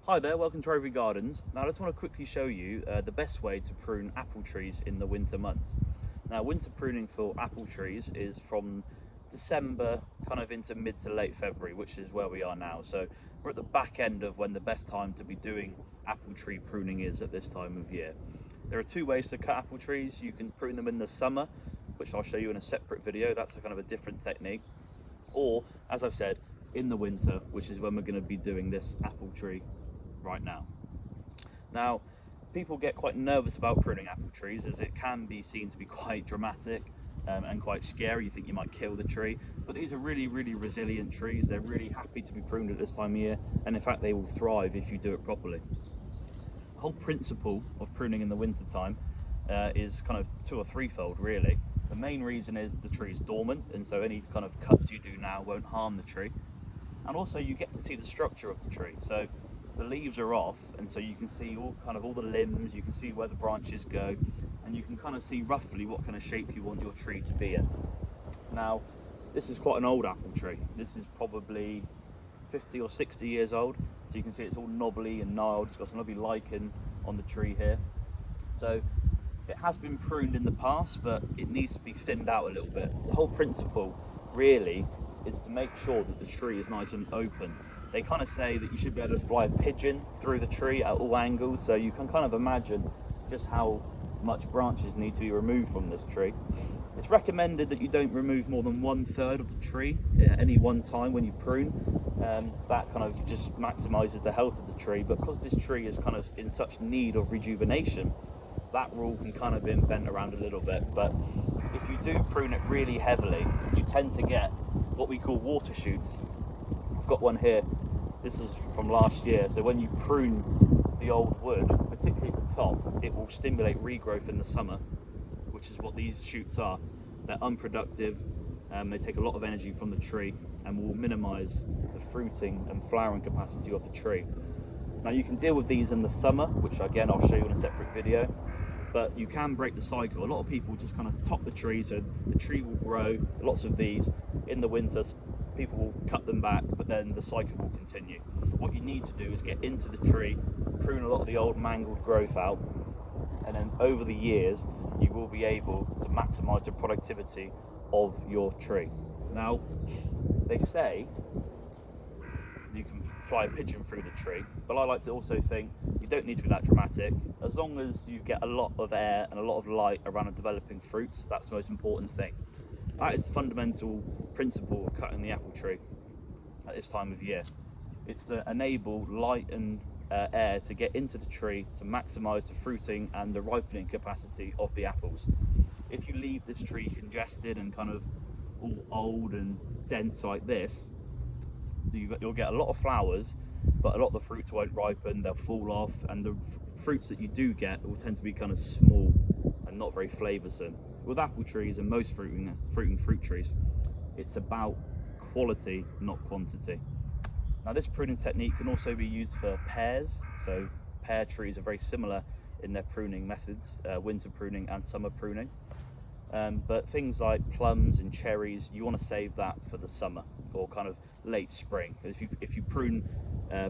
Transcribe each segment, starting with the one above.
Hi there, welcome to Overy Gardens. Now I just want to quickly show you the best way to prune apple trees in the winter months. Now winter pruning for apple trees is from December kind of into mid to late February, which is where we are now. So we're at the back end of when the best time to be doing apple tree pruning is at this time of year. There are two ways to cut apple trees. You can prune them in the summer, which I'll show you in a separate video. That's a kind of a different technique. Or, as I've said, in the winter, which is when we're going to be doing this apple tree right now. Now, people get quite nervous about pruning apple trees as it can be seen to be quite dramatic and quite scary. You think you might kill the tree, but these are really resilient trees. They're really happy to be pruned at this time of year, and in fact they will thrive if you do it properly. The whole principle of pruning in the winter time is kind of two or threefold really. The main reason is the tree is dormant, and so any kind of cuts you do now won't harm the tree, and also you get to see the structure of the tree. So the leaves are off, and so you can see all the limbs, you can see where the branches go, and you can kind of see roughly what kind of shape you want your tree to be in. Now, this is quite an old apple tree. This is probably 50 or 60 years old, so you can see it's all knobbly and gnarled. It's got some lovely lichen on the tree here. So it has been pruned in the past, but it needs to be thinned out a little bit. The whole principle really is to make sure that the tree is nice and open. They kind of say that you should be able to fly a pigeon through the tree at all angles, so you can kind of imagine just how much branches need to be removed from this tree. It's recommended that you don't remove more than 1/3 of the tree at any one time when you prune. That kind of just maximises the health of the tree, but because this tree is kind of in such need of rejuvenation, that rule can kind of be bent around a little bit. But if you do prune it really heavily, you tend to get what we call water shoots. I've got one here. This is from last year. So when you prune the old wood, particularly at the top, it will stimulate regrowth in the summer, which is what these shoots are. They're unproductive, they take a lot of energy from the tree and will minimise the fruiting and flowering capacity of the tree. Now you can deal with these in the summer, which again I'll show you in a separate video, but you can break the cycle. A lot of people just kind of top the tree, so the tree will grow, lots of these. In the winter, people will cut them back, but then the cycle will continue. What you need to do is get into the tree, prune a lot of the old mangled growth out, and then over the years you will be able to maximise the productivity of your tree. Now, they say you can fly a pigeon through the tree, but I like to also think you don't need to be that dramatic. As long as you get a lot of air and a lot of light around the developing fruits, that's the most important thing. That is the fundamental principle of cutting the apple tree at this time of year. It's to enable light and air to get into the tree to maximise the fruiting and the ripening capacity of the apples. If you leave this tree congested and kind of all old and dense like this, you'll get a lot of flowers, but a lot of the fruits won't ripen, they'll fall off, and the fruits that you do get will tend to be kind of small and not very flavoursome. With apple trees and most fruiting fruit trees, it's about quality, not quantity. Now this pruning technique can also be used for pears, so pear trees are very similar in their pruning methods, winter pruning and summer pruning. But things like plums and cherries, you want to save that for the summer or kind of late spring. If you prune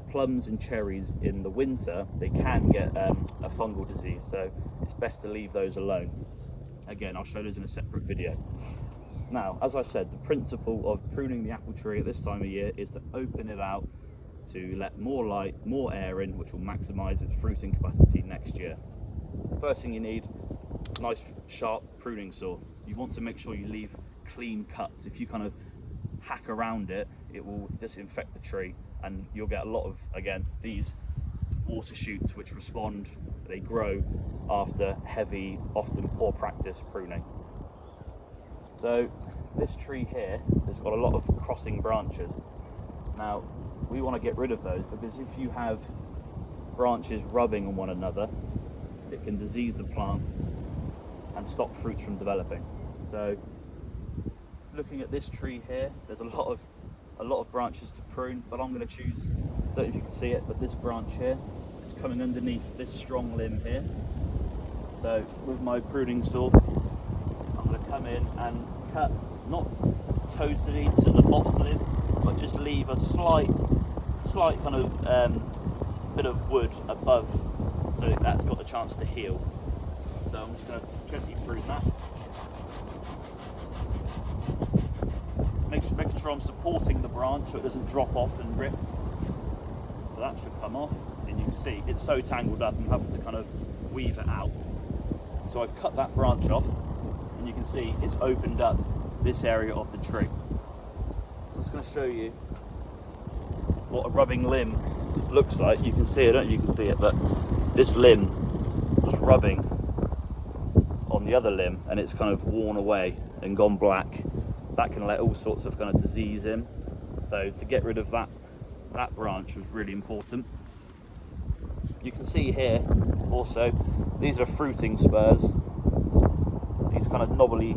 plums and cherries in the winter, they can get a fungal disease, so it's best to leave those alone. Again, I'll show those in a separate video. Now, as I said, the principle of pruning the apple tree at this time of year is to open it out to let more light, more air in, which will maximise its fruiting capacity next year. First thing you need, nice sharp pruning saw. You want to make sure you leave clean cuts. If you kind of hack around it, it will disinfect the tree, and you'll get a lot of, again, these water shoots which respond, they grow after heavy, often poor practice pruning. So this tree here has got a lot of crossing branches. Now we want to get rid of those, because if you have branches rubbing on one another, it can disease the plant and stop fruits from developing. So looking at this tree here, there's a lot of branches to prune, but I'm going to choose, I don't know if you can see it, but this branch here is coming underneath this strong limb here. So with my pruning saw, I'm going to come in and cut, not totally to the bottom limb, but just leave a slight kind of bit of wood above, so that's got the chance to heal. So I'm just going to gently prune that. Making sure I'm supporting the branch so it doesn't drop off and rip. So that should come off, and you can see it's so tangled up I'm having to kind of weave it out. So I've cut that branch off, and you can see it's opened up this area of the tree. I'm just going to show you what a rubbing limb looks like. You can see it, don't you? You can see it, but this limb was rubbing on the other limb and it's kind of worn away and gone black. That can let all sorts of kind of disease in. So to get rid of that branch was really important. You can see here also, these are fruiting spurs. These kind of knobbly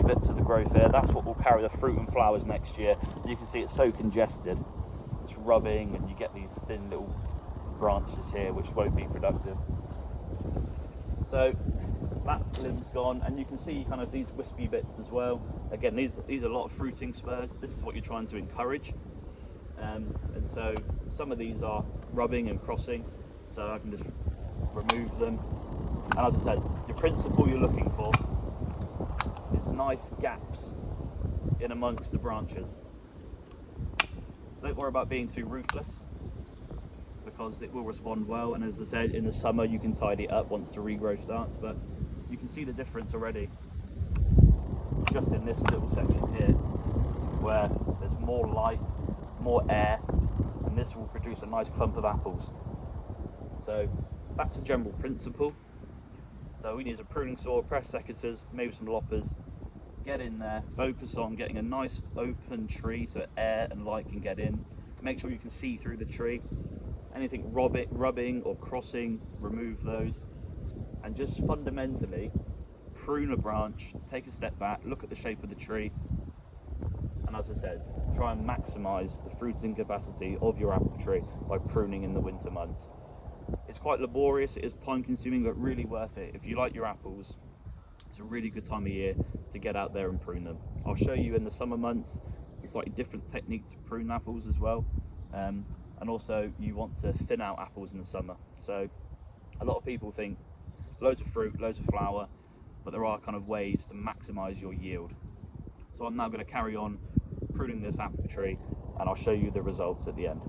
bits of the growth here, that's what will carry the fruit and flowers next year. And you can see it's so congested. It's rubbing and you get these thin little branches here which won't be productive. So that limb's gone, and you can see kind of these wispy bits as well. Again, these are a lot of fruiting spurs. This is what you're trying to encourage. And so some of these are rubbing and crossing, so I can just remove them. And as I said, the principle you're looking for is nice gaps in amongst the branches. Don't worry about being too ruthless, because it will respond well, and as I said, in the summer you can tidy it up once the regrowth starts, but you can see the difference already just in this little section here where there's more light, more air, and this will produce a nice clump of apples. So that's the general principle. So we need a pruning saw, press secateurs, maybe some loppers. Get in there, focus on getting a nice open tree so air and light can get in. Make sure you can see through the tree. Anything rubbing or crossing, remove those. And just fundamentally prune a branch, take a step back, look at the shape of the tree, and as I said, try and maximise the fruiting capacity of your apple tree by pruning in the winter months. It's quite laborious, it is time consuming, but really worth it. If you like your apples, it's a really good time of year to get out there and prune them. I'll show you in the summer months a slightly different technique to prune apples as well. And also you want to thin out apples in the summer. So a lot of people think loads of fruit, loads of flower, but there are kind of ways to maximise your yield. So I'm now going to carry on pruning this apple tree, and I'll show you the results at the end.